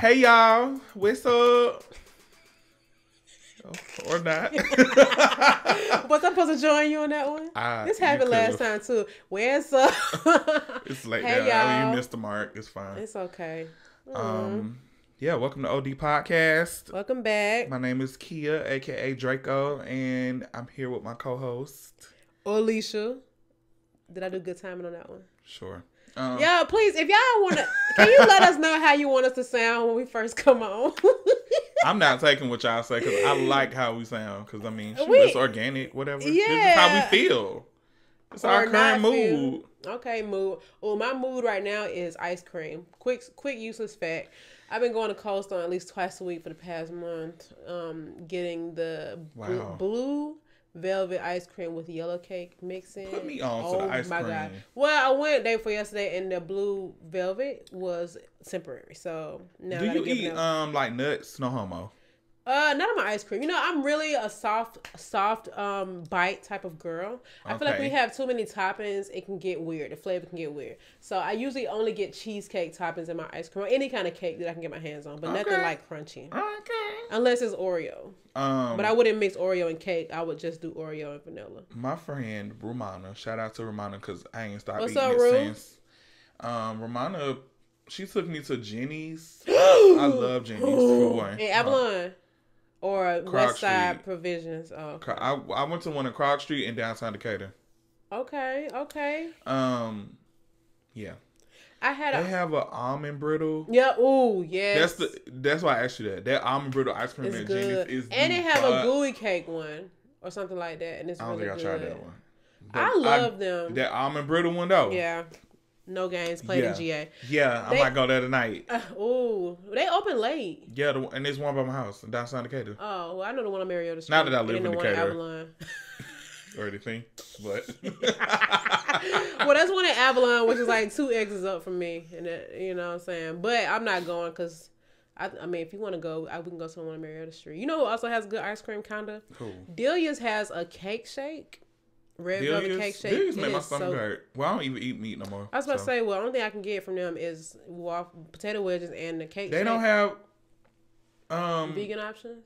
Hey y'all, what's up? Or not. Was I supposed to join you on that one? This happened last time too. Where's up? It's late hey, now. y'all. You missed the mark. It's fine. It's okay. Yeah, welcome to OD Podcast. Welcome back. My name is Kia, aka Draco, and I'm here with my co-host Alicia. Did I do good timing on that one? Sure. Yeah, please, if y'all want to, can you let us know how you want us to sound when we first come on? I'm not taking what y'all say because I like how we sound. Because I mean, it's organic, whatever. Yeah. This is how we feel. It's our current mood. Okay, mood. Well, my mood right now is ice cream. Quick, useless fact. I've been going to Cold Stone at least twice a week for the past month. Getting the blue velvet ice cream with yellow cake mixing. Put me on to the ice cream. God. Well, I went day for yesterday, and the blue velvet was temporary. So now do you eat like nuts? No homo. Not on my ice cream. You know, I'm really a soft bite type of girl. I feel like when you have too many toppings, it can get weird. The flavor can get weird. So I usually only get cheesecake toppings in my ice cream or any kind of cake that I can get my hands on, but nothing like crunchy. Okay. Unless it's Oreo. But I wouldn't mix Oreo and cake. I would just do Oreo and vanilla. My friend Romana, shout out to Romana because I ain't stopped What's eating up, it since. Romana, she took me to Jenny's. I love Jenny's for one. In Avalon. Or West Side Provisions. Oh, okay. I went to one in Krog Street in downtown Decatur. Okay. Yeah. They have an almond brittle. Yeah. Ooh, yes. That's why I asked you that. That almond brittle ice cream at Jenny's is and they have a gooey cake one or something like that, and it's really good. I don't think I tried that one. But I love them. That almond brittle one though. Yeah. No games played in GA. Yeah, I might go there tonight. They open late. Yeah, and there's one by my house downtown Decatur. Oh, well, I know the one on Mariota Street. Not that I live in Decatur. Avalon. Or anything, but well, that's one in Avalon, which is like 2 exits up from me, and you know what I'm saying. But I'm not going because I mean, if you want to go, we can go to one on Mariota Street. You know who also has good ice cream, kinda? Who? Delia's has a cake shake. Red velvet cake shake. Delia's make my stomach hurt. Well, I don't even eat meat no more. I was about to say, well, the only thing I can get from them is potato wedges and the cake. They don't have vegan options.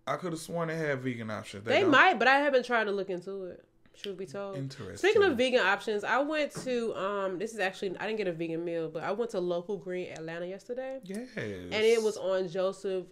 I could have sworn they had vegan options. They might, but I haven't tried to look into it. Truth be told. Interesting. Speaking of vegan options, I went to this is actually I didn't get a vegan meal, but I went to Local Green Atlanta yesterday. Yes. And it was on Joseph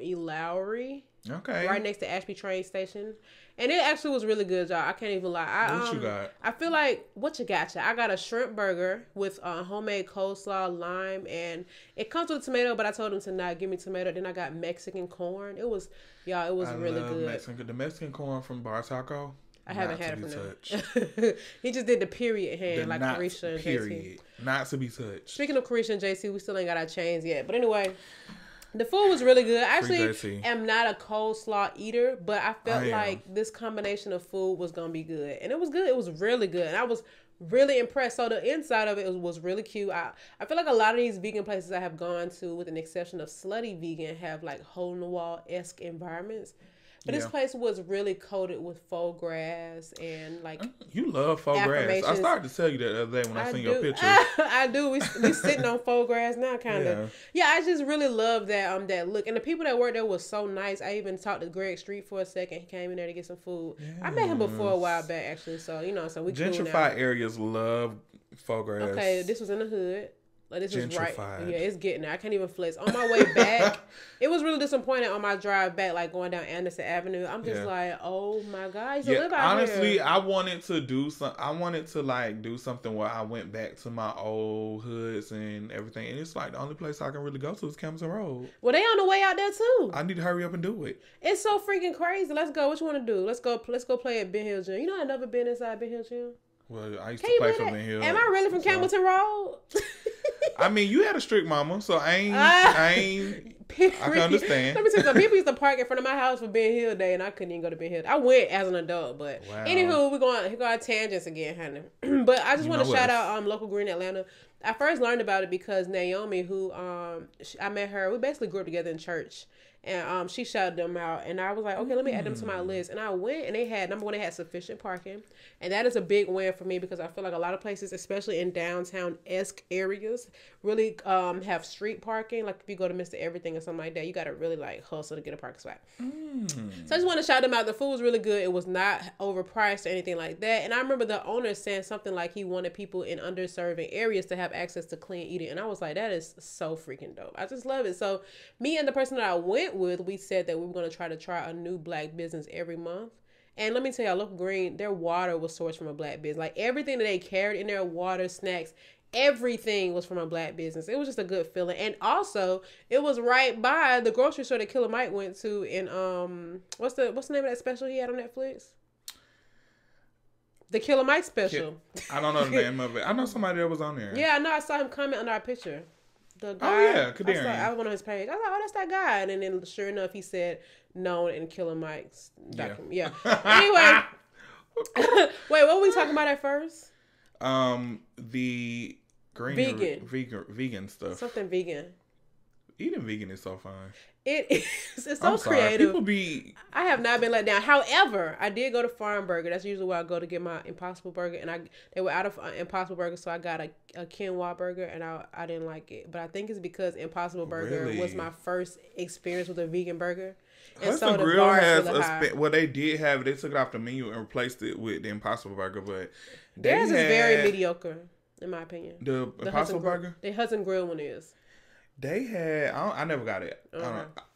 E. Lowry. Okay. Right next to Ashby train station. And it actually was really good, y'all. I can't even lie. What you got? I feel like, what you got? I got a shrimp burger with homemade coleslaw, lime, and it comes with tomato, but I told him to not give me tomato. Then I got Mexican corn. It was really good. The Mexican corn from Bar Taco. I haven't had it from them. He just did the period hand, like Carisha and JC. Not to be touched. Speaking of Carisha and JC, we still ain't got our chains yet. But anyway, the food was really good. I actually am not a coleslaw eater, but I felt like this combination of food was going to be good. And it was good. It was really good. And I was really impressed. So the inside of it was really cute. I feel like a lot of these vegan places I have gone to, with an exception of Slutty Vegan, have like hole-in-the-wall-esque environments. But this place was really coated with faux grass and like you love faux grass. I started to tell you that the other day when I seen your picture. I do. We sitting on faux grass now, kind of. Yeah, I just really love that look. And the people that worked there was so nice. I even talked to Greg Street for a second. He came in there to get some food. Yes. I met him before a while back, actually. So so we gentrified areas love faux grass. Okay, this was in the hood. Like this is right. Yeah, it's getting there. I can't even flex. On my way back, it was really disappointing on my drive back, like going down Anderson Avenue. I'm just like, oh my God, I used to live out honestly, here. I wanted to do do something where I went back to my old hoods and everything. And it's like the only place I can really go to is Campbellton Road. Well, they on the way out there too. I need to hurry up and do it. It's so freaking crazy. Let's go. What you want to do? Let's go play at Ben Hill Gym. You know, I've never been inside Ben Hill Gym. Well, I used to play for Ben Hill. Am I really from Campbellton Road? I mean, you had a strict mama, so I can understand. Let me tell you something. People used to park in front of my house for Ben Hill Day, and I couldn't even go to Ben Hill. I went as an adult, but anywho, we're going on tangents again, honey. But I just want to shout out Local Green Atlanta. I first learned about it because Naomi, who I met her, we basically grew up together in church. And she shouted them out. And I was like, okay, let me add them to my list. And I went, and they had, number one, they had sufficient parking. And that is a big win for me because I feel like a lot of places, especially in downtown-esque areas, really have street parking. Like if you go to Mr. Everything or something like that, you got to really like hustle to get a parking spot. So I just want to shout them out. The food was really good. It was not overpriced or anything like that. And I remember the owner saying something like he wanted people in underserving areas to have access to clean eating. And I was like, that is so freaking dope. I just love it. So me and the person that I went with, we said that we were going to try a new black business every month. And let me tell y'all, Local Green, their water was sourced from a black business. Like everything that they carried in their water, snacks, everything was from a black business. It was just a good feeling. And also, it was right by the grocery store that Killer Mike went to in what's the name of that special he had on Netflix? The Killer Mike special. I don't know the name of it. I know somebody that was on there. Yeah, I know. I saw him comment under our picture. The guy. Oh yeah, Kadarian. I went on his page. I was like, oh, that's that guy. And then sure enough, he said known in Killer Mike's document. Yeah. Anyway. Wait, what were we talking about at first? The green vegan stuff. Something vegan. Eating vegan is so fun. It is. It's so creative. I have not been let down. However, I did go to Farm Burger. That's usually where I go to get my Impossible Burger, and they were out of Impossible Burger, so I got a quinoa burger, and I didn't like it. But I think it's because Impossible Burger was my first experience with a vegan burger. And Hudson so Grill has well, they did have it. They took it off the menu and replaced it with the Impossible Burger, but theirs is very mediocre, in my opinion. The Impossible Burger? The Hudson Grill one is. They had, I never got it.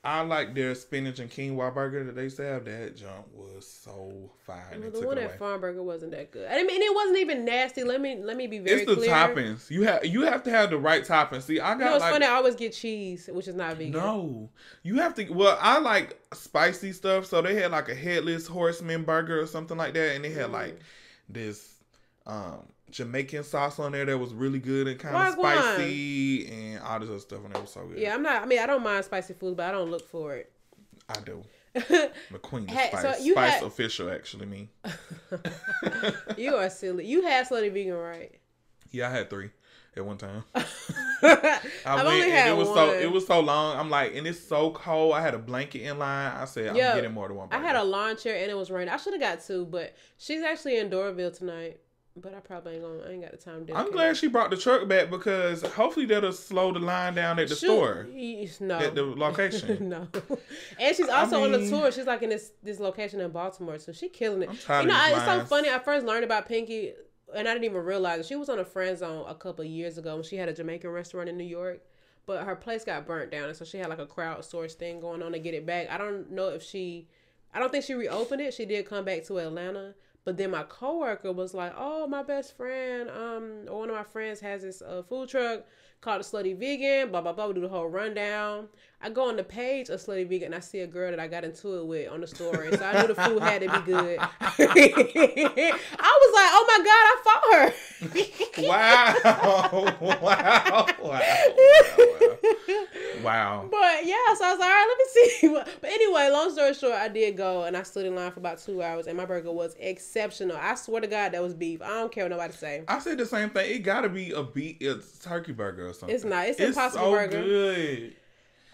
I like their spinach and quinoa burger that they used to have. That junk was so fire. The one at Farm Burger wasn't that good. I mean, it wasn't even nasty. Let me be very clear. It's the toppings. You have to have the right toppings. See, I got it's funny. I always get cheese, which is not vegan. No, you have to. Well, I like spicy stuff, so they had like a headless horseman burger or something like that, and they had like this Jamaican sauce on there that was really good and kind of spicy and all this other stuff on there was so good. Yeah, I don't mind spicy food, but I don't look for it. I do. McQueen is spice. So spice official, actually, me. You are silly. You had Slutty Vegan, right? Yeah, I had 3 at one time. I've only had one. It was so long. I'm like, and it's so cold. I had a blanket in line. I said, I'm getting more than one burger. I had a lawn chair and it was raining. I should have got 2, but she's actually in Doraville tonight. But I probably I ain't got the time to do it. I'm glad she brought the truck back because hopefully that'll slow the line down at the store. No. At the location. No. And she's also on the tour. She's like in this location in Baltimore. So she's killing it. I'm tired of these it's so funny. I first learned about Pinky and I didn't even realize it. She was on a friend zone a couple of years ago when she had a Jamaican restaurant in New York. But her place got burnt down. And so she had like a crowdsourced thing going on to get it back. I don't think she reopened it. She did come back to Atlanta. But then my coworker was like, "Oh, my best friend, or one of my friends has this food truck called the Slutty Vegan, blah, blah, blah." We do the whole rundown. I go on the page of Slutty Vegan and I see a girl that I got into it with on the story. So I knew the food had to be good. I was like, "Oh my God, I fought her." Wow. But yeah, so I was like, all right, let me see. But anyway, long story short, I did go and I stood in line for about 2 hours and my burger was exceptional. I swear to God, that was beef. I don't care what nobody say. I said the same thing. It gotta be a turkey burger or something. It's not. It's Impossible Burger. It's so good.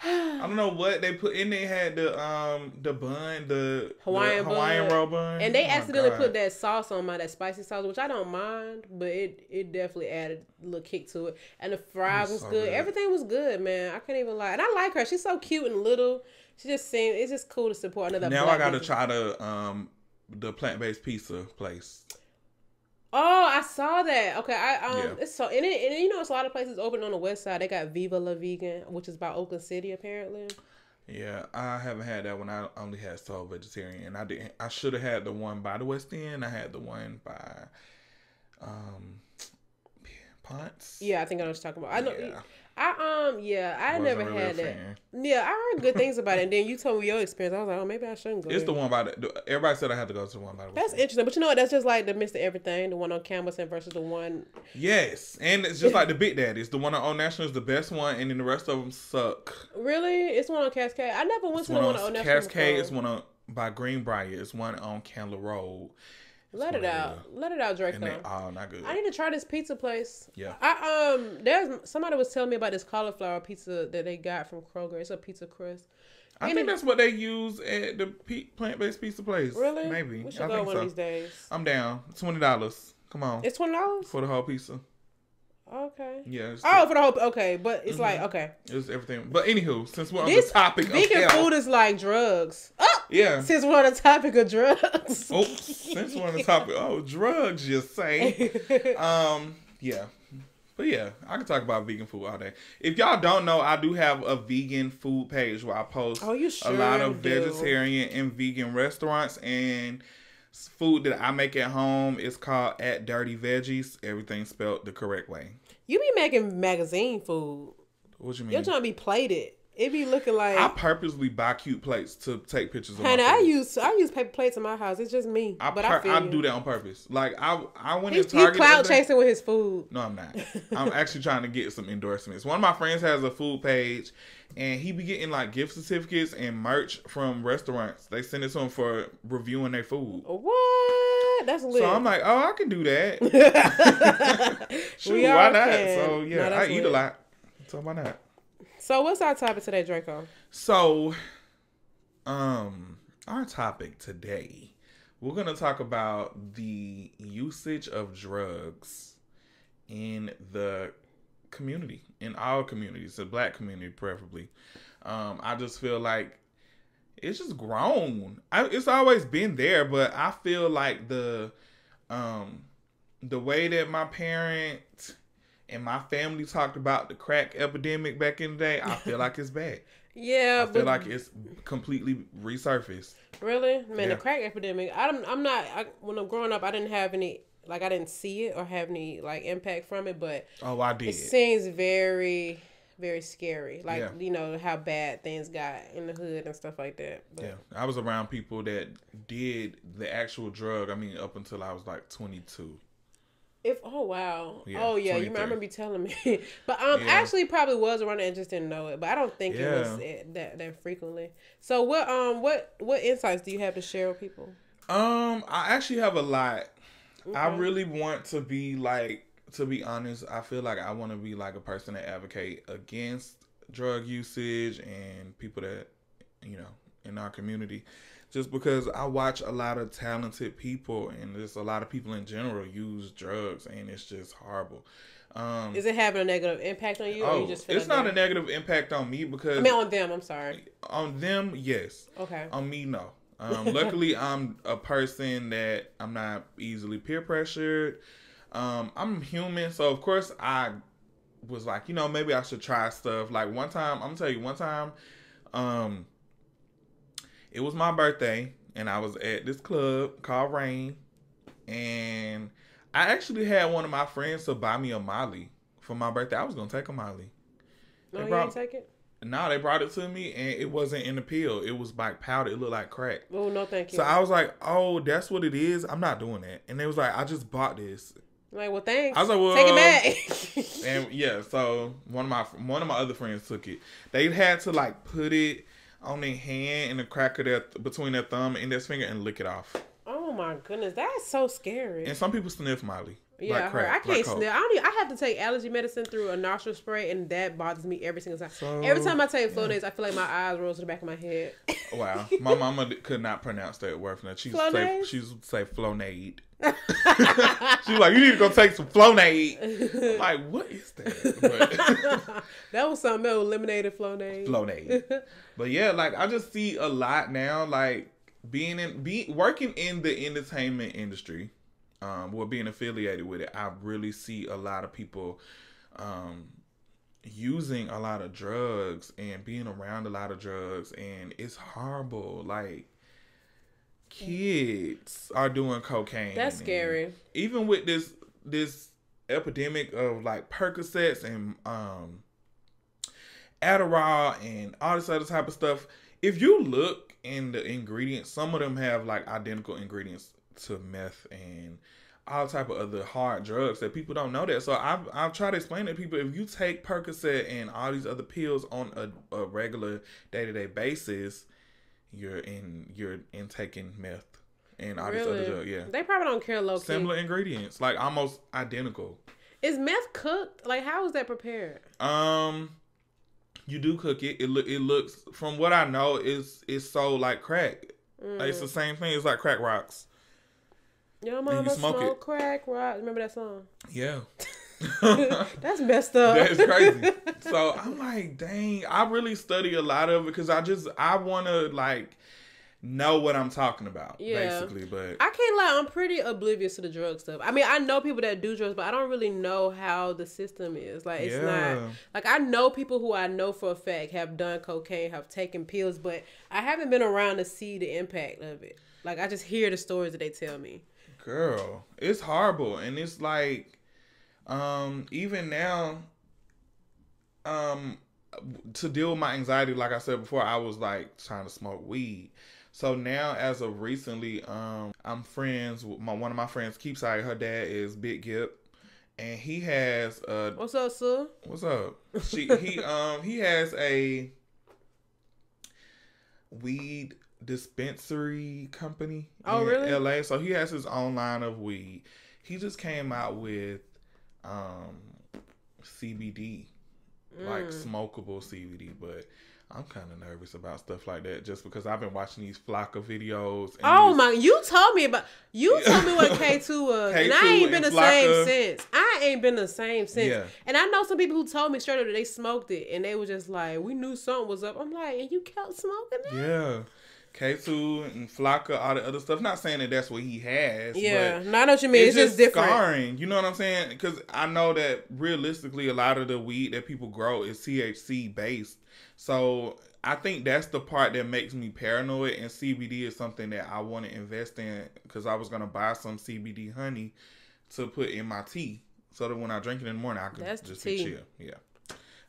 I don't know what they put in. They had the bun, the Hawaiian roll bun, and they accidentally put that sauce on that spicy sauce, which I don't mind, but it definitely added a little kick to it. And the fries was good. Everything was good, man. I can't even lie. And I like her. She's so cute and little. She just seems. It's just cool to support another. Now I gotta try the plant-based pizza place. Oh, I saw that. Okay, it's so and it's a lot of places open on the west side. They got Viva La Vegan, which is by Oakland City apparently. Yeah, I haven't had that one. I only had Soul Vegetarian. I should have had the one by the West End. I had the one by Ponce. Yeah, I think I know what you're talking about. I know. I never had that. Yeah, I heard good things about it. And then you told me your experience. I was like, oh, maybe I shouldn't go. It's the one by everybody said I had to go to the one by the. That's interesting, but you know what? That's just like the Mr. Everything, the one on Campbellton versus the one. Yes, and it's just like the Big Daddy's. The one on Old National is the best one, and then the rest of them suck. Really? It's one on Cascade. I never went to the one on Old National. Cascade is one by Greenbrier. It's one on Candler Road. Let it out, Draco. Oh, not good. I need to try this pizza place. Yeah. There's somebody was telling me about this cauliflower pizza that they got from Kroger. It's a pizza crust. I think that's what they use at the plant-based pizza place. Really? Maybe. We should go one of these days. I'm down. $20. Come on. It's $20 for the whole pizza. Okay. Yeah. For the whole. Okay, but it's like okay. It's everything. But anywho, since we're on the topic of vegan food is like drugs. Oh, yeah. Since we're on the topic of drugs. Since we're on the topic, drugs, you say. Yeah. But yeah, I can talk about vegan food all day. If y'all don't know, I do have a vegan food page where I post a lot of vegetarian and vegan restaurants and food that I make at home. It's called @D.A.R.E Veggies. Everything spelled the correct way. You be making magazine food. What you mean? You're trying to be plated. It be looking like I purposely buy cute plates to take pictures of. Honey, I use paper plates in my house. It's just me. I do that on purpose. Like I went in Target. He's cloud chasing with his food. No, I'm not. I'm actually trying to get some endorsements. One of my friends has a food page, and he be getting like gift certificates and merch from restaurants. They send it to him for reviewing their food. What? That's lit. So I'm like, I can do that. Sure, why not? So yeah, I eat a lot. So why not? So what's our topic today, Draco? So, our topic today, we're going to talk about the usage of drugs in the community, in our communities, the Black community preferably. I just feel like it's just grown. It's always been there, but I feel like the way that my parents and my family talked about the crack epidemic back in the day, I feel like it's bad. Yeah, I feel like it's completely resurfaced. Really, man, the crack epidemic. I'm not. When I'm growing up, I didn't have any. Like, I didn't see it or have any impact from it. But I did. It seems very, very scary. Like how bad things got in the hood and stuff like that. But. Yeah, I was around people that did the actual drug. I mean, up until I was like 22. Wow. Yeah, you remember me telling me. But I actually probably was around it and just didn't know it. But I don't think it was that frequently. So what insights do you have to share with people? I actually have a lot. Okay. I really want to be to be honest, I feel like I want to be like a person that advocate against drug usage and people that, in our community. Just because I watch a lot of talented people and just a lot of people in general use drugs, and it's just horrible. Is it having a negative impact on you, or you just feel it's not a negative impact on me because... I mean, on them, I'm sorry. On them, yes. Okay. On me, no. Luckily, I'm a person that I'm not easily peer pressured. I'm human, so of course I was like, maybe I should try stuff. Like one time, I'm gonna tell you, it was my birthday, and I was at this club called Rain, and I actually had one of my friends to buy me a Molly for my birthday. I was going to take a Molly. No, you didn't take it? No, they brought it to me, and it wasn't in the pill. It was like powder. It looked like crack. Oh, no, thank you. So I was like, oh, that's what it is? I'm not doing that. And they was like, I just bought this. Like, well, thanks. I was like, well, take it back. And yeah, so one of my other friends took it. They had to put it on their hand and the crack of between their thumb and index finger and lick it off. Oh my goodness, that's so scary. And some people sniff Molly. Yeah, I can't sniff. I have to take allergy medicine through a nostril spray, and that bothers me every single time. So, every time I take Flonase, I feel like my eyes roll to the back of my head. Wow, my mama could not pronounce that word for that. She would say Flonade. She was like, you need to go take some Flonade. I'm like, what is that? But, that was something else. Lemonade and Flonade. But yeah, I just see a lot now, working in the entertainment industry, being affiliated with it. I really see a lot of people using a lot of drugs and being around a lot of drugs, and it's horrible. Kids are doing cocaine. That's scary. Even with this epidemic of Percocets and Adderall and all this other type of stuff, if you look in the ingredients, some of them have identical ingredients to meth and all type of other hard drugs that people don't know that. So I've tried to explain to people, if you take Percocet and all these other pills on a regular day-to-day basis, you're intaking meth and all this other drugs. Yeah, they probably don't care low-key. Similar ingredients, almost identical. Is meth cooked? How is that prepared? You do cook it. It looks, from what I know, it's sold like crack. Like, it's the same thing. It's like crack rocks. Your mama smoke crack rocks. Remember that song? Yeah. That's messed up. That's crazy. So I'm like, dang, I really study a lot of it because I want to like know what I'm talking about, basically. But I can't lie, I'm pretty oblivious to the drug stuff. I mean, I know people that do drugs, but I don't really know how the system is. Like, it's not like, I know people who I know for a fact have done cocaine, have taken pills, but I haven't been around to see the impact of it. Like, I just hear the stories that they tell me. Girl, it's horrible. And it's like, even now, to deal with my anxiety, like I said before, I was like trying to smoke weed. So now, as of recently, I'm friends with one of my friends, Keepside. Her dad is Big Gip, and he has What's up, sir? What's up? He has a weed dispensary company in really? LA. So he has his own line of weed. He just came out with CBD, like smokable CBD, but I'm kind of nervous about stuff like that just because I've been watching these Flocka videos. And you told me what K2 was, and I ain't been the same since. I ain't been the same since. Yeah. And I know some people who told me straight up that they smoked it, and they were just like, we knew something was up. I'm like, and you kept smoking it? Yeah. K2 and Flocka, all the other stuff. Not saying that that's what he has. Yeah, no, I know what you mean. It's just different. Scarring. You know what I'm saying? Because I know that realistically, a lot of the weed that people grow is THC based. So I think that's the part that makes me paranoid. And CBD is something that I want to invest in because I was going to buy some CBD honey to put in my tea so that when I drink it in the morning, I can just be chill. Yeah,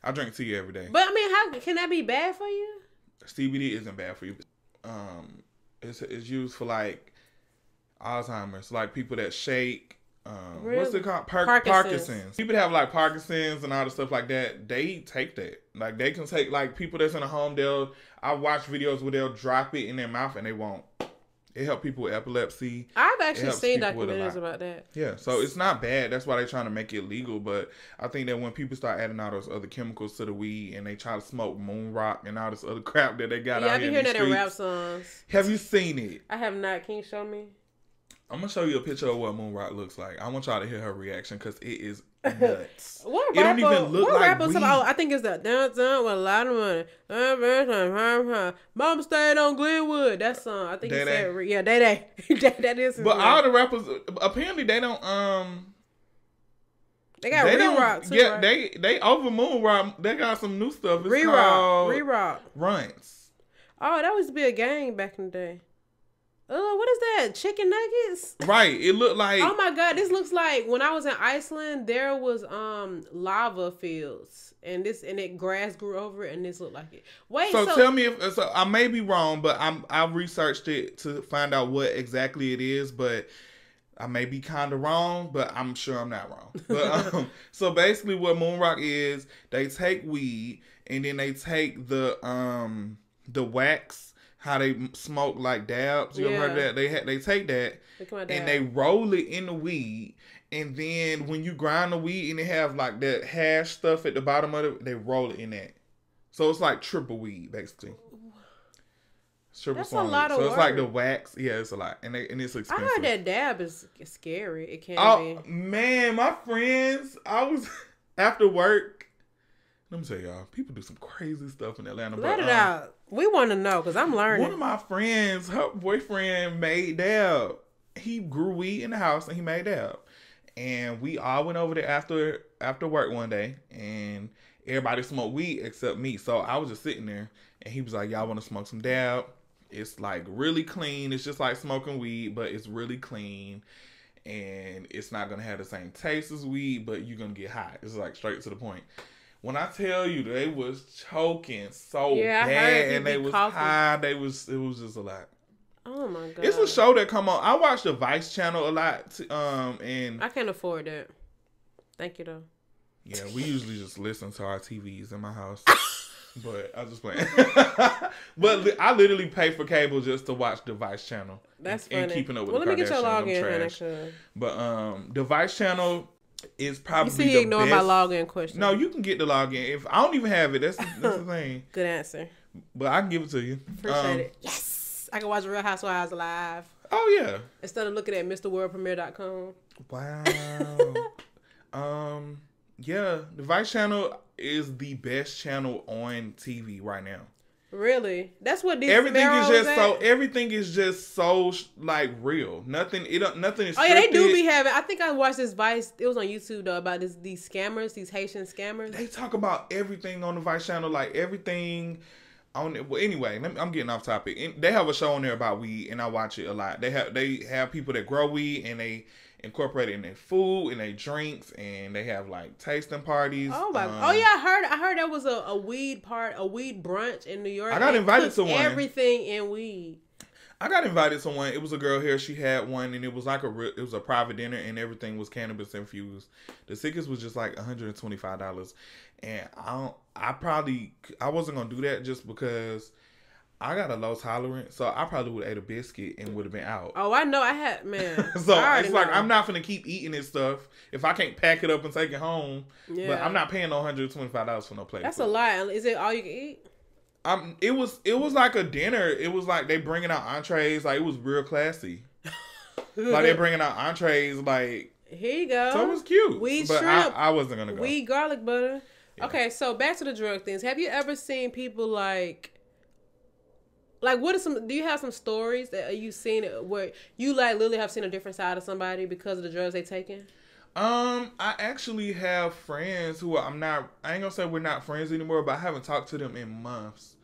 I drink tea every day. But I mean, how can that be bad for you? CBD isn't bad for you. It's used for like Alzheimer's, like people that shake. Really? What's it called? Parkinson's. People that have like Parkinson's and all the stuff like that, they take that. Like they can take, like people that's in a home, I watch videos where they'll drop it in their mouth and they won't. It helps people with epilepsy. I've actually seen documentaries about that. Yeah, so it's not bad. That's why they're trying to make it legal. But I think that when people start adding all those other chemicals to the weed and they try to smoke moon rock and all this other crap that they got out here in the streets. Yeah, I've been hearing that in rap songs. Have you seen it? I have not. Can you show me? I'm going to show you a picture of what moon rock looks like. I want y'all to hear her reaction because it is nuts. It don't even look like weed. I think it's that downtown with a lot of money. Mama stayed on Glenwood. That song. I think he said, yeah, Day. That is. But all the rappers, apparently they don't, they got Re-Rock too, yeah, right? they over moon rock. They got some new stuff. It's Re-Rock. Runts. Oh, that used to be a gang back in the day. What is that? Chicken nuggets? Right. It looked like. Oh my God! This looks like when I was in Iceland. There was lava fields, and it grass grew over it, and this looked like it. Wait. So tell me if I may be wrong, but I researched it to find out what exactly it is, but I may be kind of wrong, but I'm sure I'm not wrong. But so basically, what moon rock is, they take weed and then they take the wax. How they smoke like dabs. You ever heard of that? They take that and they roll it in the weed. And then when you grind the weed and they have like that hash stuff at the bottom of it, they roll it in that. So it's like triple weed, basically. That's a lot of work. So it's like the work. wax. Yeah, it's a lot. And it's expensive. I heard that dab is scary. It can be. Oh, man. My friends, I was after work. Let me tell y'all, people do some crazy stuff in Atlanta. Let it out. We want to know because I'm learning. One of my friends, her boyfriend made dab. He grew weed in the house and he made dab. And we all went over there after work one day and everybody smoked weed except me. So I was just sitting there and he was like, y'all want to smoke some dab? It's like really clean. It's just like smoking weed, but it's really clean. And it's not going to have the same taste as weed, but you're going to get high. It's like straight to the point. When I tell you they was choking so bad and they was high, it was just a lot. Oh my God. It's a show that come on. I watch the Vice channel a lot. And I can't afford that. Thank you though. Yeah, we usually just listen to our TVs in my house. But I was just playing. But I literally pay for cable just to watch the Vice channel. That's funny. And keeping up with the Kardashians. Let me get your login. But the Vice channel, is probably you see he ignoring my login question. No, you can get the login. If I don't even have it, that's the thing. Good answer. But I can give it to you. Appreciate it. Yes, I can watch Real Housewives live. Oh yeah. Instead of looking at MrWorldPremiere.com. Wow. Yeah, the Vice channel is the best channel on TV right now. Really? That's what these everything is just so like real. Nothing is scripted. Oh yeah, they do be having. I think I watched this Vice. It was on YouTube though about these scammers, these Haitian scammers. They talk about everything on the Vice channel, like everything on it. Well, anyway, I'm getting off topic. They have a show on there about weed, and I watch it a lot. They have people that grow weed, and they incorporate it in their food and their drinks, and they have like tasting parties. Oh my! Oh yeah, I heard there was a weed brunch in New York. I got invited to one. Everything in weed. I got invited to one. It was a girl here. She had one, and it was like it was a private dinner, and everything was cannabis infused. The tickets was just like $125, and I wasn't gonna do that just because I got a low tolerance, so I probably would have ate a biscuit and would have been out. Oh, I know. I had, man. So it's like, I'm not going to keep eating this stuff if I can't pack it up and take it home. Yeah. But I'm not paying no $125 for no plate. That's a lot. Is it all you can eat? It was like a dinner. It was like they bringing out entrees. Like, it was real classy. Like, they bringing out entrees. Like, here you go. So it was cute. Weed but shrimp. I wasn't going to go. Weed garlic butter. Yeah. Okay, so back to the drug things. Have you ever seen people like what are do you have some stories that you seen where you like literally have seen a different side of somebody because of the drugs they taking? I actually have friends who I ain't gonna say we're not friends anymore, but I haven't talked to them in months.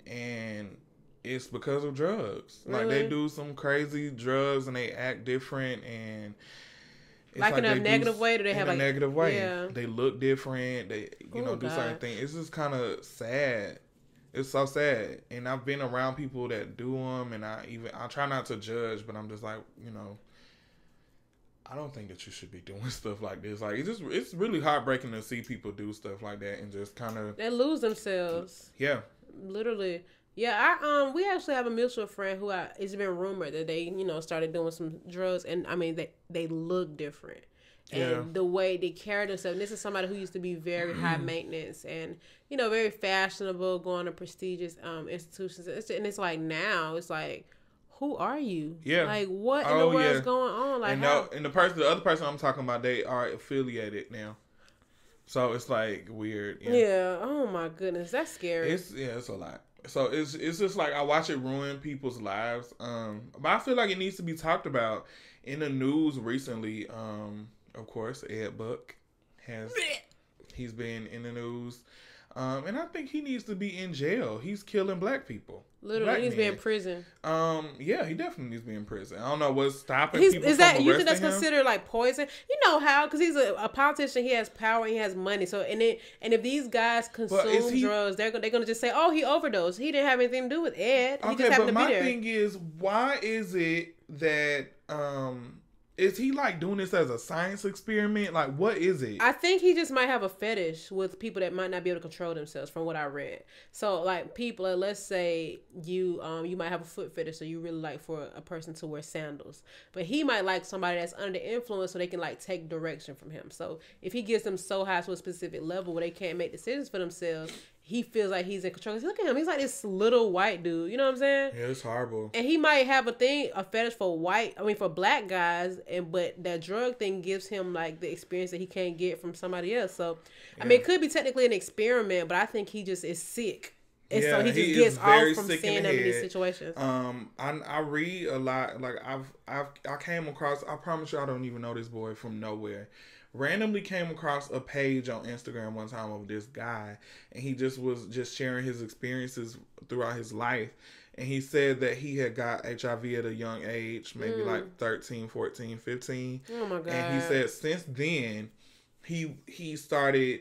And it's because of drugs. Really? Like, they do some crazy drugs and they act different, and it's like in a negative way? Do they have in a negative way? Yeah. They look different. They do certain things. It's just kind of sad. It's so sad. And I've been around people that do them, and I try not to judge, but I'm just like, I don't think that you should be doing stuff like this. Like, it's really heartbreaking to see people do stuff like that and just kind of... They lose themselves. Yeah. Literally. Yeah, we actually have a mutual friend who it's been rumored that they, started doing some drugs, and I mean, they look different. And the way they carry themselves. And this is somebody who used to be very high maintenance and, very fashionable, going to prestigious institutions. And it's like now, it's like, who are you? Yeah. Like, what in the world is going on? Like, and the other person I'm talking about, they are affiliated now. So it's like weird. Yeah. Oh my goodness, that's scary. It's a lot. So it's just like I watch it ruin people's lives. But I feel like it needs to be talked about in the news recently. Of course, Ed Buck he's been in the news. And I think he needs to be in jail. He's killing black people. Literally, he needs to be in prison. Yeah, he definitely needs to be in prison. I don't know what's stopping people from arresting him. You think that's considered like poison? You know how? Because he's a politician. He has power and he has money. So and if these guys consume drugs, they're gonna just say, "Oh, he overdosed. He didn't have anything to do with Ed. He just happened to be there." My thing is, why is it that is he like doing this as a science experiment? Like, what is it? I think he just might have a fetish with people that might not be able to control themselves, from what I read. So, like, people, let's say you might have a foot fetish, so you really like for a person to wear sandals. But he might like somebody that's under the influence so they can, like, take direction from him. So, if he gets them so high to a specific level where they can't make decisions for themselves, he feels like he's in control. Look at him. He's like this little white dude. You know what I'm saying? Yeah, it's horrible. And he might have a fetish for for black guys, but that drug thing gives him like the experience that he can't get from somebody else. So, yeah. I mean, it could be technically an experiment, but I think he just is sick. And so he just gets off from seeing them in these situations. I read a lot. Like I came across, I promise you I don't even know this boy from nowhere. Randomly came across a page on Instagram one time of this guy, and he was sharing his experiences throughout his life. And he said that he had got HIV at a young age, maybe like 13, 14, 15. Oh my God. And he said since then he started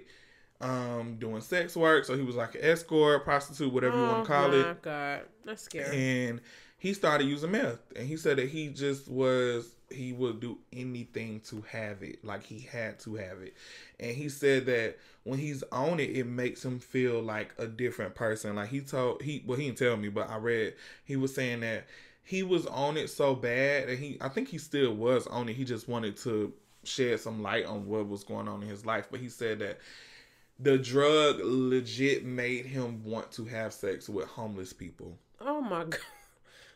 doing sex work. So he was like an escort, prostitute, whatever you want to call it. Oh my God. That's scary. And he started using meth. And he said that he would do anything to have it. Like, he had to have it. And he said that when he's on it, it makes him feel like a different person. Like, he didn't tell me, but I read, he was saying that he was on it so bad, and I think he still was on it. He just wanted to shed some light on what was going on in his life. But he said that the drug legit made him want to have sex with homeless people. Oh my God.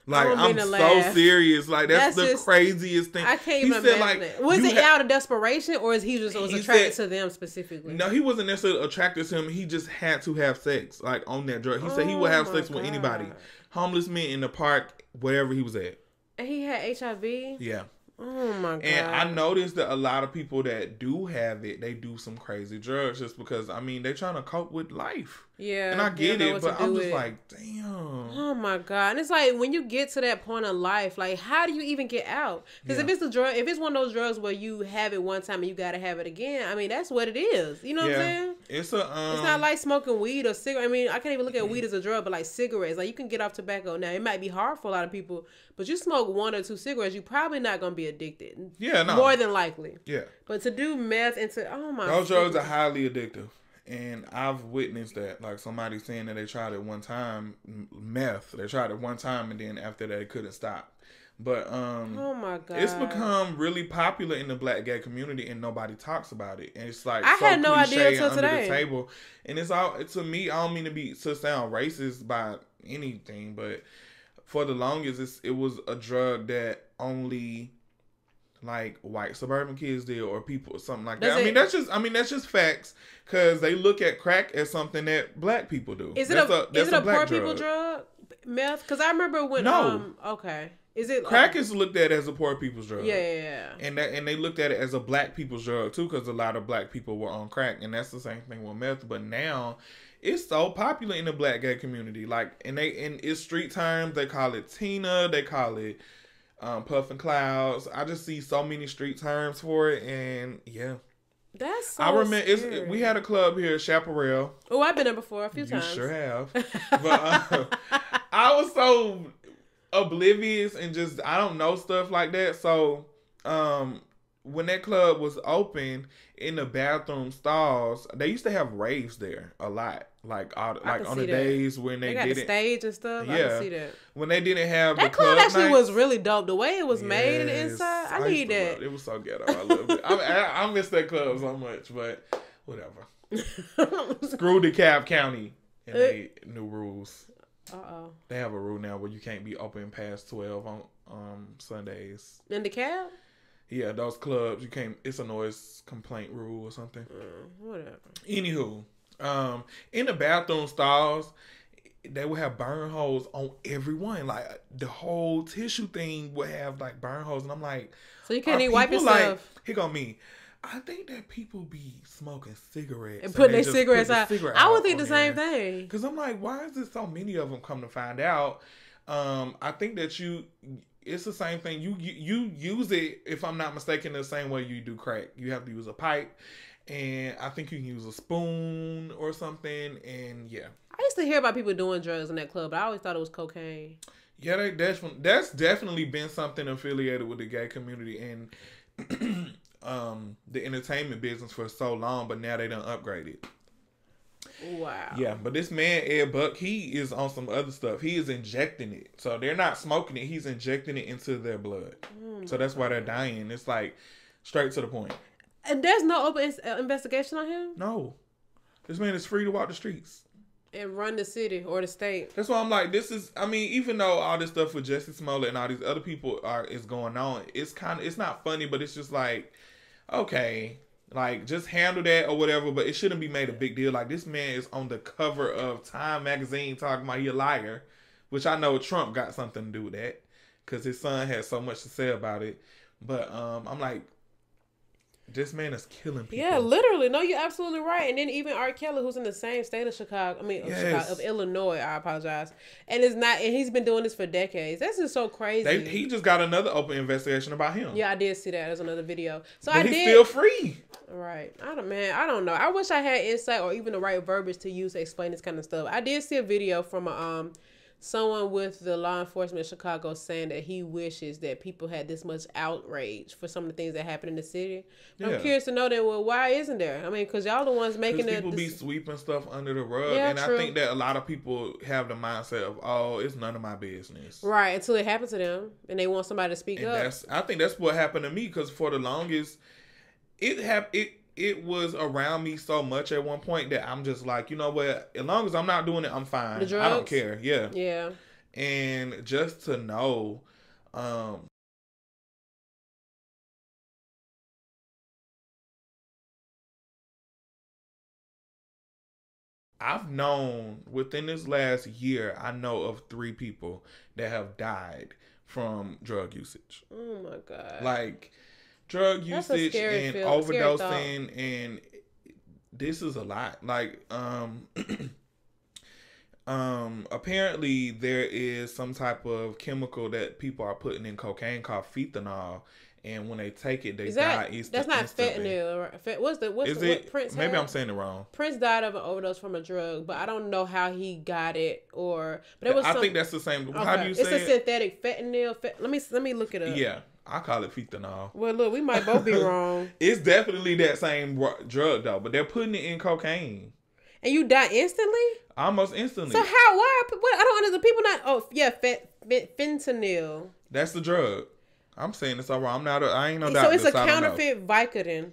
Like, I'm so serious. Like, that's the craziest thing. I can't even imagine it. Was it out of desperation, or is he just attracted to them specifically? No, he wasn't necessarily attracted to him. He just had to have sex, like, on that drug. He said he would have sex with anybody. Homeless men in the park, wherever he was at. And he had HIV? Yeah. Oh my God. And I noticed that a lot of people that do have it, they do some crazy drugs just because, I mean, they're trying to cope with life. Yeah. And I get it, but I'm just like, damn. Oh my God. And it's like, when you get to that point of life, like, how do you even get out? Because if it's if it's one of those drugs where you have it one time and you got to have it again, I mean, that's what it is. You know what I'm saying? It's not like smoking weed or cigarette. I mean, I can't even look at weed as a drug, but like cigarettes, like you can get off tobacco now. It might be hard for a lot of people, but you smoke 1 or 2 cigarettes, you're probably not going to be addicted. Yeah, no. More than likely. Yeah. But to do meth into, oh my God. Those drugs are highly addictive. And I've witnessed that, like somebody saying that they tried it one time, meth. They tried it one time, and then after that, they couldn't stop. But oh my God, it's become really popular in the black gay community, and nobody talks about it. And it's like I had no idea until today. The table, and it's all to me. I don't mean to sound racist by anything, but for the longest, it was a drug that only like white suburban kids did, or people, something like that. That's just facts, because they look at crack as something that black people do. Is it a poor people drug? Meth? Because I remember when okay. Is it crack is looked at as a poor people's drug? Yeah. And they looked at it as a black people's drug too, because a lot of black people were on crack, and that's the same thing with meth. But now it's so popular in the black gay community, like, and it's street terms. They call it Tina. They call it Puffin' Clouds. I just see so many street terms for it, and yeah. That's so I remember we had a club here, Chaparral. Oh, I've been there before a few times. You sure have. But I was so oblivious and just, I don't know stuff like that. So when that club was open, in the bathroom stalls, they used to have raves there a lot. Like on the days when they didn't, the stage and stuff. Yeah, I can see that. When they didn't have that the club actually nights, was really dope. The way it was made in the inside, I need that. It was so ghetto. I loved it. I miss that club so much, but whatever. Screw DeKalb County and they new rules. They have a rule now where you can't be open past 12 on Sundays. In DeKalb? Yeah, those clubs you can't. It's a noise complaint rule or something. Whatever. Anywho. In the bathroom stalls, they would have burn holes on everyone. Like, the whole tissue thing would have like burn holes, and I'm like, so you can't even wipe yourself. Like, here go me. I think that people be smoking cigarettes and putting their cigarettes out. I would think the same thing. Because I'm like, why is there so many of them? Come to find out, I think that it's the same thing. You use it, if I'm not mistaken, the same way you do crack. You have to use a pipe. And I think you can use a spoon or something. And yeah. I used to hear about people doing drugs in that club, but I always thought it was cocaine. Yeah, that's definitely been something affiliated with the gay community and the entertainment business for so long, but now they done upgraded. Wow. Yeah, but this man, Ed Buck, he is on some other stuff. He is injecting it. So they're not smoking it. He's injecting it into their blood. So that's why they're dying. It's like straight to the point. And there's no open investigation on him? No. This man is free to walk the streets. And run the city or the state. That's why I'm like, even though all this stuff with Jussie Smollett and all these other people is going on, it's not funny, but it's just like, okay, like, just handle that or whatever, but it shouldn't be made a big deal. Like, this man is on the cover of Time magazine talking about he a liar, which I know Trump got something to do with that, because his son has so much to say about it. But I'm like, this man is killing people. Yeah, literally. No, you're absolutely right. And then even R. Kelly, who's in the same state of of Illinois, I apologize. And he's been doing this for decades. That's just so crazy. He just got another open investigation about him. Yeah, I did see that. There's another video. But he's still free. Right. I don't know. I wish I had insight or even the right verbiage to use to explain this kind of stuff. I did see a video from someone with the law enforcement in Chicago saying that he wishes that people had this much outrage for some of the things that happen in the city. Yeah. I'm curious to know that, well, why isn't there? I mean, because y'all the ones making it. People be sweeping stuff under the rug. Yeah, and true. I think that a lot of people have the mindset of, oh, it's none of my business. Right, until it happens to them and they want somebody to speak up. I think that's what happened to me, because for the longest, it was around me so much at one point that I'm just like, you know what? As long as I'm not doing it, I'm fine. I don't care. Yeah. Yeah. And just to know, I've known within this last year, I know of 3 people that have died from drug usage. Oh my God. Like drug usage and overdosing, and this is a lot. Like, apparently there is some type of chemical that people are putting in cocaine called fentanyl, and when they take it, they die. That's not fentanyl. What Prince? Maybe I'm saying it wrong. Prince died of an overdose from a drug, but I don't know how he got it, but I think that's the same. Okay. How do you say it? It's a synthetic fentanyl. Let me look it up. Yeah. I call it fentanyl. Well, look, we might both be wrong. It's definitely that same drug though, but they're putting it in cocaine. And you die instantly? Almost instantly. So how? Why? What? I don't understand. People not. Oh yeah, fentanyl. That's the drug. I'm saying it's all wrong. I ain't no doctor. So it's a counterfeit Vicodin.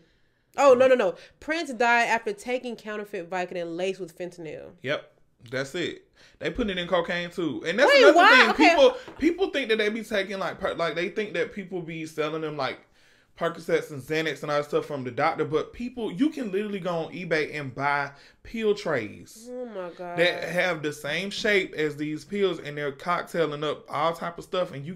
Oh no. Prince died after taking counterfeit Vicodin laced with fentanyl. Yep, that's it. They put it in cocaine too, and that's another thing. Okay. People think that they be taking like they think that people be selling them like Percocets and Xanax and all that stuff from the doctor, but you can literally go on eBay and buy pill trays. Oh my God. That have the same shape as these pills, and they're cocktailing up all type of stuff, and you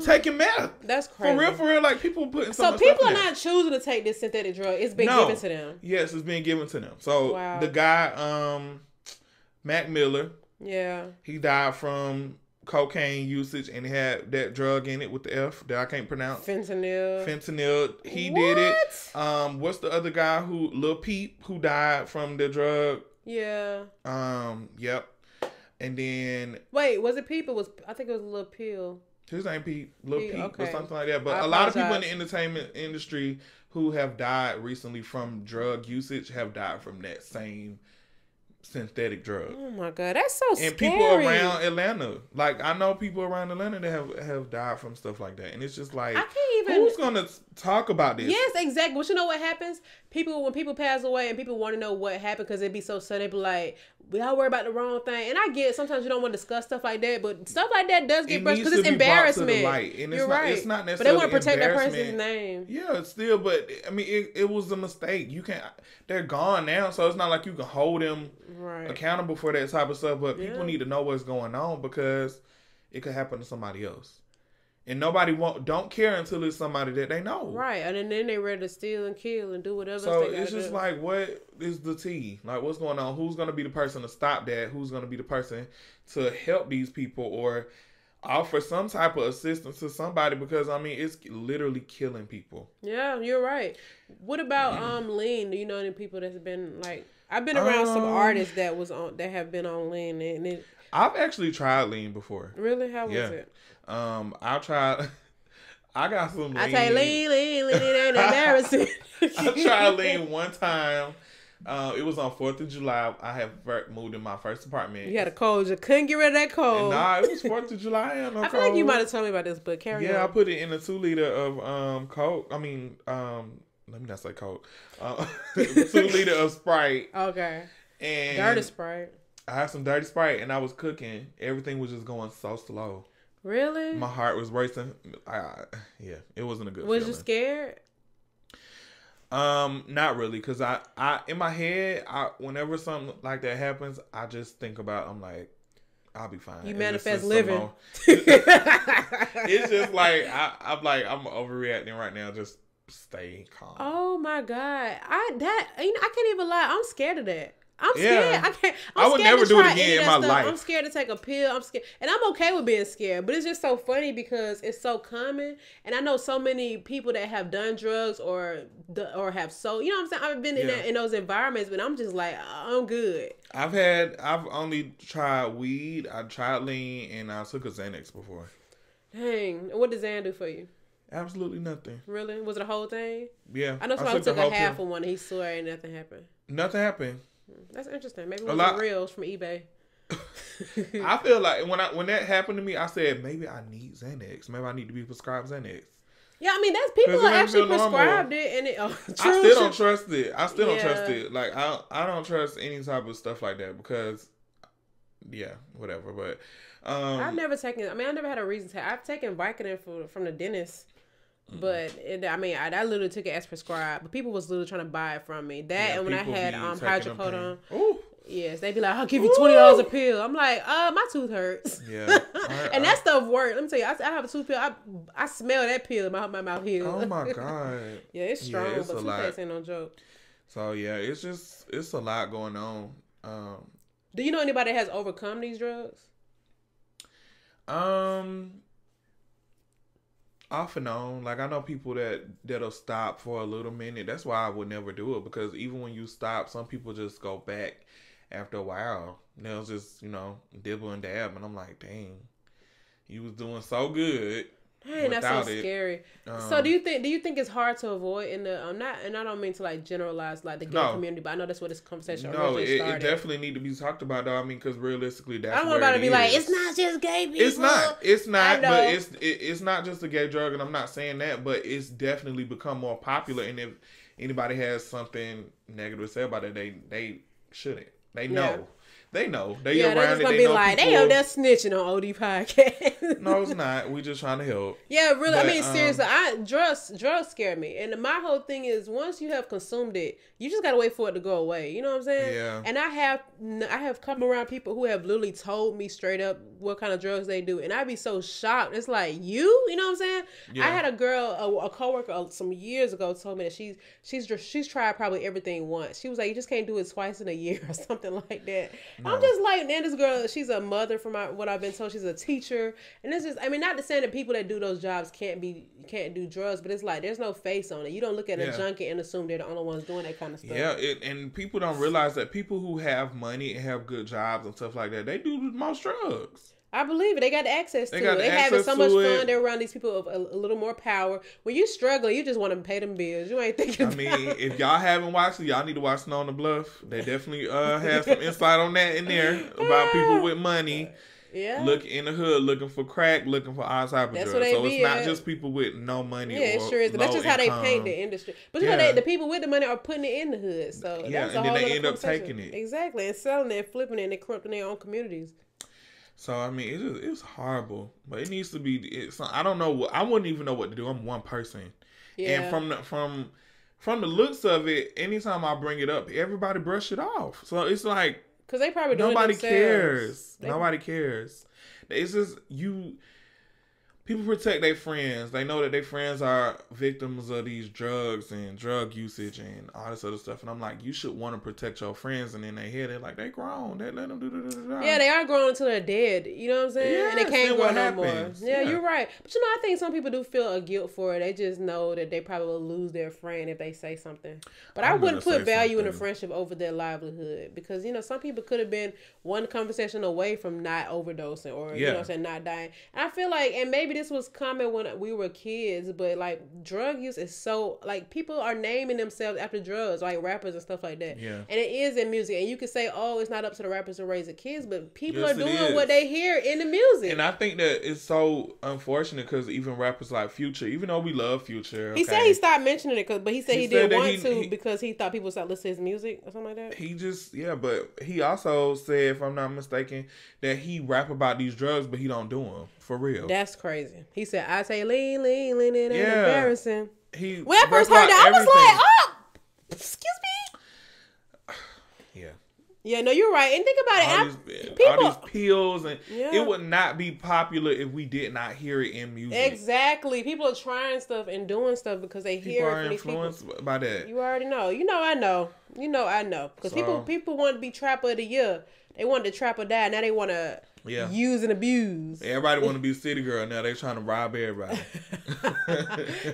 taking meth. That's crazy. For real. Like people putting so people are not choosing to take this synthetic drug. It's been given to them. Yes, it's being given to them. So the guy, Mac Miller. Yeah. He died from cocaine usage, and he had that drug in it with the F that I can't pronounce. Fentanyl. He did it. What's the other guy Lil Peep, who died from the drug? Yeah. Yep. And then wait, was it Peep? I think it was Lil Pill. His name Pete, Lil Pete, okay. Or something like that. But a lot of people in the entertainment industry who have died recently from drug usage have died from that same synthetic drug. Oh my God, that's so scary. And people around Atlanta, like I know people around Atlanta that have died from stuff like that, and it's just like, I can't even. Who's gonna talk about this? Yes, exactly. But you know what happens? When people pass away and people want to know what happened because it be so sudden, they be like, we all worry about the wrong thing. And I get sometimes you don't want to discuss stuff like that, but stuff like that does get brushed because it's embarrassment. And You're right. It's not necessarily. But they want to protect that person's name. Yeah, it's still. But I mean, it was a mistake. You can't. They're gone now, so it's not like you can hold them accountable for that type of stuff. But people need to know what's going on because it could happen to somebody else. And nobody don't care until it's somebody that they know. Right. And then they ready to steal and kill and do whatever. So it's just like, what is the tea? Like, what's going on? Who's going to be the person to stop that? Who's going to be the person to help these people or offer some type of assistance to somebody? Because, I mean, it's literally killing people. Yeah, you're right. What about lean? Do you know any people that's been like... I've been around some artists that have been on lean. And I've actually tried lean before. Really? How was it? I tried. I got some lean. I say lean, ain't embarrassing. I tried lean one time. It was on 4th of July. I had moved in my first apartment. You had a cold. You couldn't get rid of that cold. And it was 4th of July. I feel like you might have told me about this, but carry on. Yeah, I put it in a 2-liter of Coke. I mean, let me not say Coke. 2-liter of Sprite. Okay. And dirty Sprite. I had some dirty Sprite, and I was cooking. Everything was just going so slow. Really? My heart was racing. Yeah, it wasn't a good feeling. Was you scared? Not really, because I in my head, whenever something like that happens, I just think about, I'm like, I'll be fine. You manifest living. It's just like I'm overreacting right now. Just stay calm. Oh my God, I can't even lie. I'm scared of that. I'm scared. I would never do it again in my life. I'm scared to take a pill. I'm scared. And I'm okay with being scared. But it's just so funny because it's so common. And I know so many people that have done drugs or have sold. You know what I'm saying? I've been in those environments, but I'm just like, I'm good. I've only tried weed. I tried lean, and I took a Xanax before. Dang. What did Xan do for you? Absolutely nothing. Really? Was it a whole thing? Yeah. I know somebody took a half of one and he swore and nothing happened. Nothing happened. That's interesting. Maybe it was reels from eBay. I feel like when that happened to me, I said maybe I need Xanax. Maybe I need to be prescribed Xanax. Yeah, I mean, that's people that actually prescribed it, and it. Oh, true, I still don't trust it. I still don't trust it. Like I don't trust any type of stuff like that because, yeah, whatever. But I've never taken. I mean, I never had a reason to. I've taken Vicodin from the dentist. But I literally took it as prescribed. But people was literally trying to buy it from me. That and when I had hydrocodone, yes, they'd be like, "I'll give you $20 a pill." I'm like, my tooth hurts. Yeah, and that stuff worked. Let me tell you, I have a tooth pill. I smell that pill in my mouth here. Oh my god. Yeah, it's strong, it's but toothpaste ain't no joke. So yeah, it's a lot going on. Do you know anybody that has overcome these drugs? Off and on. Like, I know people that'll stop for a little minute. That's why I would never do it, because even when you stop, some people just go back after a while. They'll just, dibble and dab, and I'm like, dang, you was doing so good. Dang, that's so scary. So do you think it's hard to avoid in the and I don't mean to like generalize like the gay community, but I know that's what this conversation originally started. It definitely need to be talked about though. I mean, because realistically, that's I don't want about to be like, it's not just gay people. It's not, but it's not just a gay drug, and I'm not saying that, but it's definitely become more popular. And if anybody has something negative to say about it, they shouldn't. They know. Yeah. They know. They around they're just gonna be like, people... they out there snitching on OD podcast. No, it's not. We just trying to help. Yeah, really. But, I mean, seriously, drugs scare me. And my whole thing is, once you have consumed it, you just gotta wait for it to go away. You know what I'm saying? Yeah. And I have come around people who have literally told me straight up what kind of drugs they do, and I'd be so shocked. It's like, you know what I'm saying? Yeah. I had a girl, a coworker, some years ago, told me that she's tried probably everything once. She was like, you just can't do it twice in a year or something like that. No. I'm just like, man, this girl, she's a mother from what I've been told. She's a teacher. And it's just, I mean, not to say that people that do those jobs can't do drugs, but it's like, there's no face on it. You don't look at a junkie and assume they're the only ones doing that kind of stuff. Yeah, and people don't realize that people who have money and have good jobs and stuff like that, they do most drugs. I believe it. They got the access to it. They having so much fun. They're around these people of a little more power. When you struggling, you just want to pay them bills. You ain't thinking about it. If y'all haven't watched it, y'all need to watch Snow on the Bluff. They definitely have some insight on that in there about people with money. Yeah. Look in the hood, looking for crack, looking for all type of drugs. So it's not just people with no money. Yeah, it sure is. That's just how they paint the industry. But you know, the people with the money are putting it in the hood. So yeah, and then they end up taking it. Exactly, and selling it, and flipping it, and corrupting their own communities. So I mean, it's horrible, but it needs to be. I don't know. I wouldn't even know what to do. I'm one person, and from the looks of it, anytime I bring it up, everybody brush it off. So it's like, because they probably doing nobody it themselves. cares. Nobody cares. It's just people protect their friends. They know that their friends are victims of these drugs and drug usage and all this other stuff. And I'm like, you should want to protect your friends. And in their head, they're like, they grown. They let them do. Yeah, they are grown until they're dead. You know what I'm saying? Yeah, and they can't grow no more. Yeah, you're right. But you know, I think some people do feel a guilt for it. They just know that they probably will lose their friend if they say something. But I wouldn't put value in a friendship over their livelihood, because, you know, some people could have been one conversation away from not overdosing or, you know what I'm saying, not dying. And I feel like, and maybe this was common when we were kids, but like drug use is so, like, people are naming themselves after drugs, like rappers and stuff like that. Yeah. And it is in music. And you could say, oh, it's not up to the rappers to raise the kids, but people are doing what they hear in the music. And I think that it's so unfortunate, because even rappers like Future, even though we love Future, he said he stopped mentioning it, but he said he didn't want to because he thought people would start listening to his music or something like that. He just, but he also said, if I'm not mistaken, that he rap about these drugs, but he don't do them for real. That's crazy. He said, I say lean, it ain't embarrassing. When I first heard that, I was like, oh, excuse me. Yeah. Yeah, no, you're right. And think about all these pills, and it would not be popular if we did not hear it in music. Exactly. People are trying stuff and doing stuff because they hear it from these people. People are influenced by that. You already know. You know I know. Because people want to be Trapper of the Year. They wanted to trap or die. Now they want to use and abuse. Everybody want to be City Girl. Now they trying to rob everybody.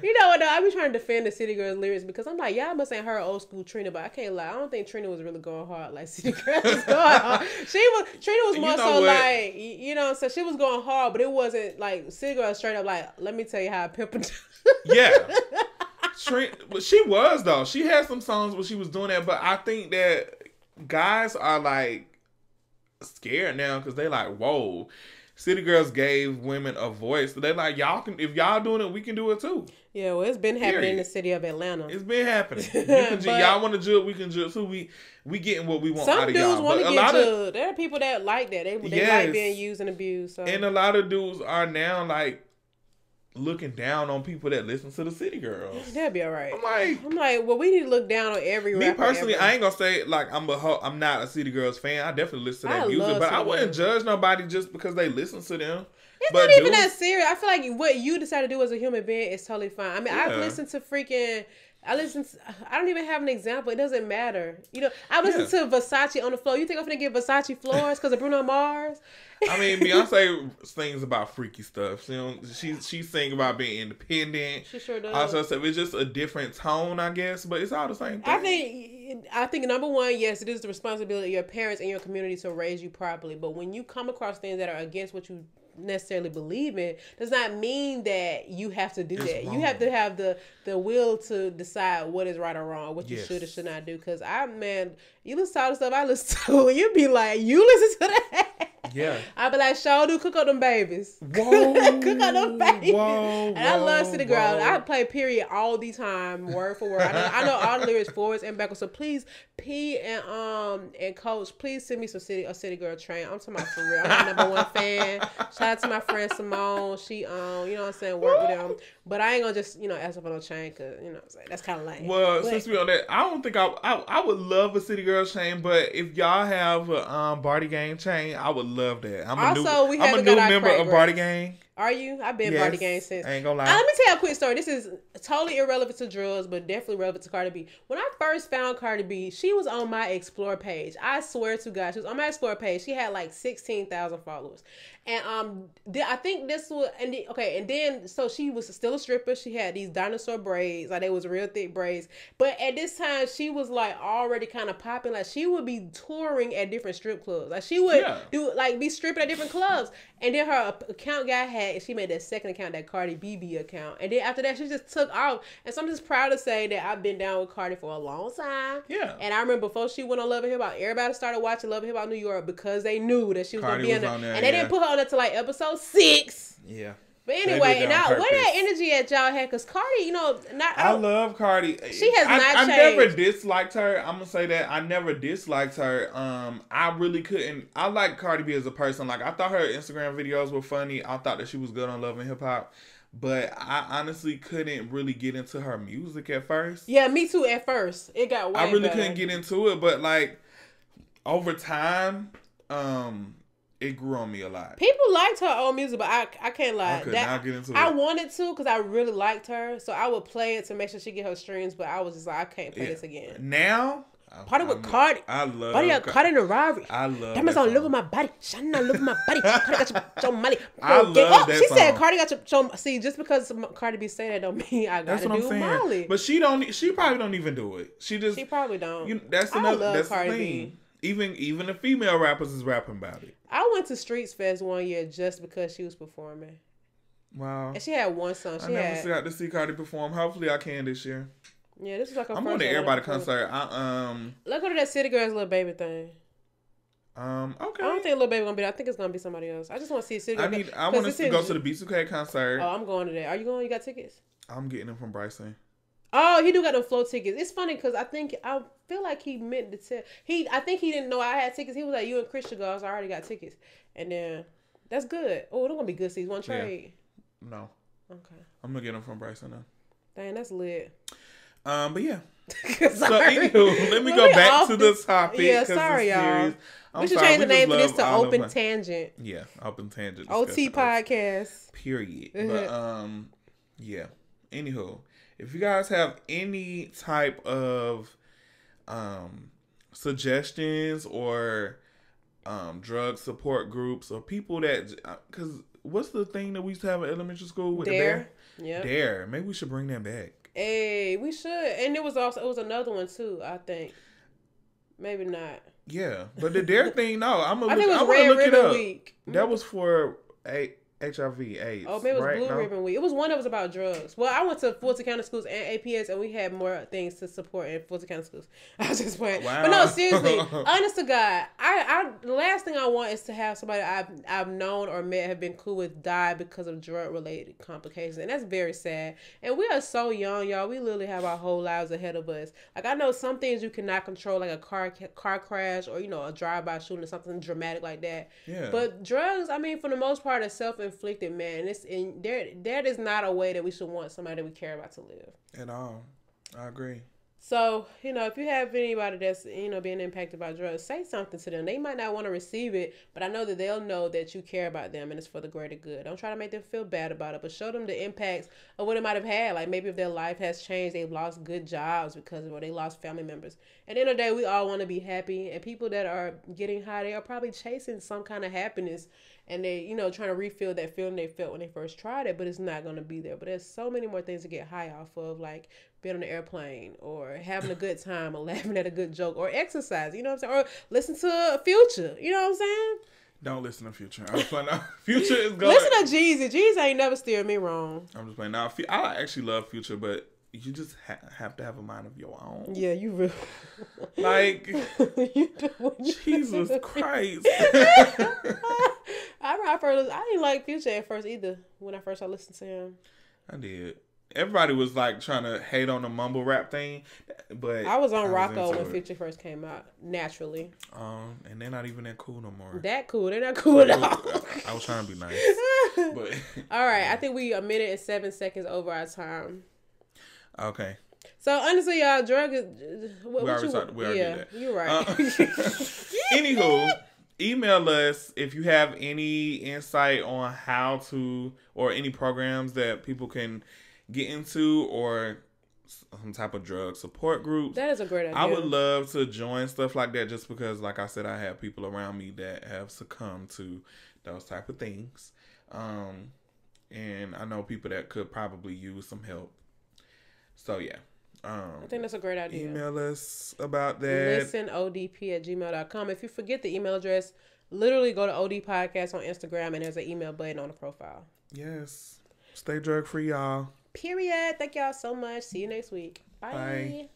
You know what, though? I be trying to defend the City Girls lyrics, because I'm like, y'all must ain't heard old school Trina, but I can't lie. I don't think Trina was really going hard like City Girls was going hard. Trina was more so like, you know, so she was going hard, but it wasn't like City Girls straight up like, let me tell you how I pimp it. Yeah. But she was, though. She had some songs where she was doing that, but I think that guys are like scared now, because they like, whoa, City Girls gave women a voice. So they like, y'all can, if y'all doing it, we can do it too. Yeah, well, it's been happening in the city of Atlanta. It's been happening. Y'all want to judge, we can judge. So we getting what we want out of y'all. Some dudes want to get judged. There are people that like that. They like being used and abused. So. And a lot of dudes are now like looking down on people that listen to the City Girls. That'll be all right. I'm like, well, we need to look down on every rapper. Me personally, I ain't gonna say like I'm not a City Girls fan. I definitely listen to that music, but I wouldn't judge nobody just because they listen to them. It's not even that serious. I feel like what you decide to do as a human being is totally fine. I mean, I've listened to I don't even have an example. It doesn't matter. You know, I listened to Versace on the floor. You think I'm gonna get Versace floors because of Bruno Mars? I mean, Beyonce sings about freaky stuff. She sings about being independent. She sure does. Also, so it's just a different tone, I guess, but it's all the same thing. I think number one, yes, it is the responsibility of your parents and your community to raise you properly. But when you come across things that are against what you necessarily believe in, does not mean that you have to do that. Wrong. You have to have the will to decide what is right or wrong, what you should or should not do. Because you listen to all the stuff I listen to, and you be like, you listen to that. Yeah. I be like, sure do, cook up them babies. Whoa. Cook up them babies. And I love City Girls. I play period all the time, word for word. I know all the lyrics forwards and backwards. So please, P and Coach, please send me a City Girl train. I'm talking about for real. I'm my number one fan. Shout out to my friend Simone. She you know what I'm saying, work with them. But I ain't gonna just, ask her for no chain because, you know what I'm saying, that's kind of lame. Well, since we on that, I don't think I would love a City Girl chain, but if y'all have a D.A.R.E gang chain, I would love that. I'm a new member of D.A.R.E gang. Are you? I've been D.A.R.E gang since. I ain't gonna lie. Let me tell you a quick story. This is totally irrelevant to drugs, but definitely relevant to Cardi B. When I first found Cardi B, she was on my Explore page. I swear to God, she was on my Explore page. She had like 16,000 followers. And I think this was, and then so she was still a stripper. She had these dinosaur braids, like they was real thick braids. But at this time, she was like already kind of popping. Like she would be touring at different strip clubs. Like she would be stripping at different clubs. And then her account got hacked. She made that second account, that Cardi BB account. And then after that, she just took off. And so I'm just proud to say that I've been down with Cardi for a long time. Yeah. And I remember before she went on Love and Hip Hop, everybody started watching Love and Hip Hop New York because they knew that she was going to be in there. And they didn't put her on it to like episode 6. Yeah. But anyway, and now where that energy at y'all had? Because Cardi, I love Cardi. She has not changed. I never disliked her. I'm gonna say that I never disliked her. I really couldn't. I like Cardi B as a person. Like I thought her Instagram videos were funny. I thought that she was good on Love and Hip Hop. But I honestly couldn't really get into her music at first. Yeah, me too. At first, it got way I really better. couldn't get into it, but like over time, it grew on me a lot. People liked her old music, but I can't lie. I could not get into it. I wanted to because I really liked her, so I would play it to make sure she get her streams. But I was just like, I can't play this again. Now, Party with Cardi. I love Cardi and the Robbery. I love. Diamonds on live with my body. Shining on live with my body. Cardi got your money. I love that She song. said Cardi got your. See, just because Cardi B say that don't mean I gotta do Molly. But she probably don't even do it. She probably don't. That's Cardi the thing. Even the female rappers is rapping about it. I went to Streets Fest one year just because she was performing. Wow. And she had one song. I never got to see Cardi perform. Hopefully I can this year. Yeah, this is like I'm going to everybody concert. Let's go to that City Girls Little Baby thing. Okay. I don't think Little Baby gonna be there. I think it's gonna be somebody else. I just want to see City Girls. I want to go to the B2K concert. Oh, I'm going to that. Are you going? You got tickets? I'm getting them from Bryson. Oh, he do got them flow tickets. It's funny because I feel like he meant to tell. I think he didn't know I had tickets. He was like, you and Chris should go. So I already got tickets. And then, that's good. Oh, they're going to be good seats. One trade? Yeah. No. Okay. I'm going to get them from Bryson now. Dang, that's lit. But yeah. So anywho, let me go back to the topic. Yeah, sorry, y'all. We should change the name for this to Open Tangent. Yeah, Open Tangent. OT Podcast. Period. But, yeah. Anywho. If you guys have any type of suggestions or drug support groups or people that, because what's the thing that we used to have in elementary school with D.A.R.E? Yeah. D.A.R.E. Maybe we should bring that back. Hey, we should. And it was another one too, I think. Maybe not. Yeah, but the D.A.R.E. thing, no. I think it was Red Ribbon Week. That was for HIV, AIDS. Oh, maybe it was Blue Ribbon Week. It was one that was about drugs. Well, I went to Fulton County Schools and APS, and we had more things to support in Fulton County Schools. I was just playing. Wow. But no, seriously, honest to God, the last thing I want is to have somebody I've known or met have been cool with die because of drug related complications, and that's very sad. And we are so young, y'all. We literally have our whole lives ahead of us. Like, I know some things you cannot control, like a car crash or a drive-by shooting or something dramatic like that. Yeah. But drugs, I mean, for the most part, are self-inflicted, man. That is not a way that we should want somebody that we care about to live at all. I agree. So, if you have anybody that's, being impacted by drugs, say something to them. They might not want to receive it, but I know that they'll know that you care about them and it's for the greater good. Don't try to make them feel bad about it, but show them the impacts of what it might have had. Like, maybe if their life has changed, they've lost good jobs because of it, or they lost family members. At the end of the day, we all want to be happy, and people that are getting high, they are probably chasing some kind of happiness, and they, trying to refill that feeling they felt when they first tried it, but it's not going to be there. But there's so many more things to get high off of, like being on an airplane, or having a good time, or laughing at a good joke, or exercise, you know what I'm saying? Or listen to Future, you know what I'm saying? Don't listen to Future. I'm just playing. Future is going. Listen to Jeezy. Jeezy ain't never steered me wrong. I'm just playing. Now, I actually love Future, but you just have to have a mind of your own. Yeah, you really. Like, Jesus Christ. I didn't like Future at first either when I first started listening to him. I did. Everybody was like trying to hate on the mumble rap thing, but I was on Rocco when Future first came out, naturally. And they're not even that cool no more. That cool? They're not cool at all. I was trying to be nice, but all right. I think we 1 minute and 7 seconds over our time. Okay. So honestly, y'all, drug is. We already did that. You're right. Anywho. Email us if you have any insight on how to, or any programs that people can get into, or some type of drug support groups. That is a great idea. I would love to join stuff like that, just because, like I said, I have people around me that have succumbed to those type of things. And I know people that could probably use some help. So, yeah. I think that's a great idea. Email us about that. listenodp@gmail.com. If you forget the email address, literally go to OD Podcast on Instagram, and there's an email button on the profile. Yes. Stay drug free, y'all. Period. Thank y'all so much. See you next week. Bye. Bye.